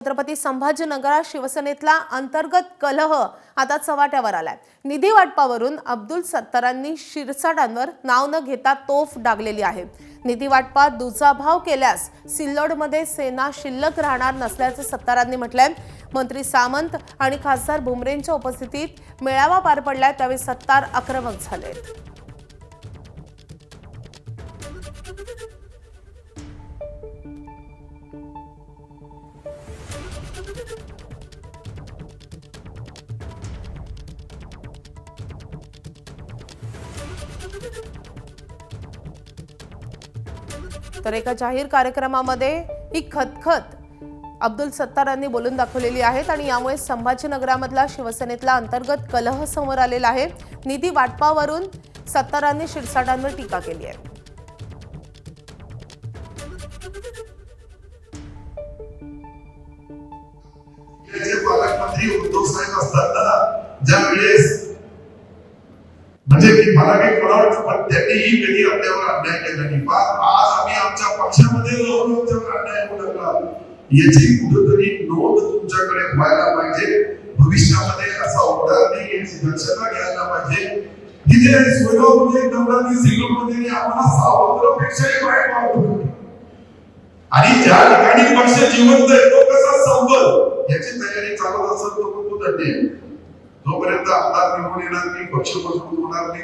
छत्रपती संभाजीनगरात शिवसेनेतला अंतर्गत कलह आता चव्हाट्यावर आलाय। निधी वाटपावरून अब्दुल सत्तारांनी शिरसाटांवर नाव न घेता तोफ डागलेली आहे। निधी वाटपात दुजाभाव केल्यास सिल्लोडमध्ये सेना शिल्लक राहणार नसल्याचे सत्तारांनी म्हटलंय। मंत्री सामंत आणि खासदार भुमरेंच्या उपस्थितीत मेळावा पार पडलाय, त्यावेळी सत्तार आक्रमक झाले। तर एका जाहीर कार्यक्रमामध्ये ही खतखत अब्दुल सत्तारांनी बोलून दाखवलेली आहे आणि यामुळे संभाजीनगरामधला शिवसेनेतला अंतर्गत कलह समोर आलेला आहे। निधी वाटपावरून सत्तारांनी शिरसाटांवर टीका केली आहे। पालकमंत्री उद्धव साहेब असतात ना, ज्या वेळेस म्हणजे की मला काही कळत पण त्यांनीही कधी आपल्यावर अन्याय केला नाही। पण आज आम्ही आमच्या पक्षामध्ये लोकांच्यावर अन्याय होणार याची कुठेतरी नोंद तुमच्याकडे व्हायला पाहिजे। भविष्यामध्ये असा होणार नाही याची दक्षता घ्यायला पाहिजे। की जे सोयगावमध्ये नवरात्री सिल्लोडमध्ये आम्हाला सावत्रपेक्षाही वाईट वाटतो आणि ज्या ठिकाणी पक्ष जिवंत आहे तो कसा संपल याची तयारी चालू असेल तो खूप धन्य। जोपर्यंत आमदार निवडून येणार नाही, पक्ष मजबूत होणार नाही।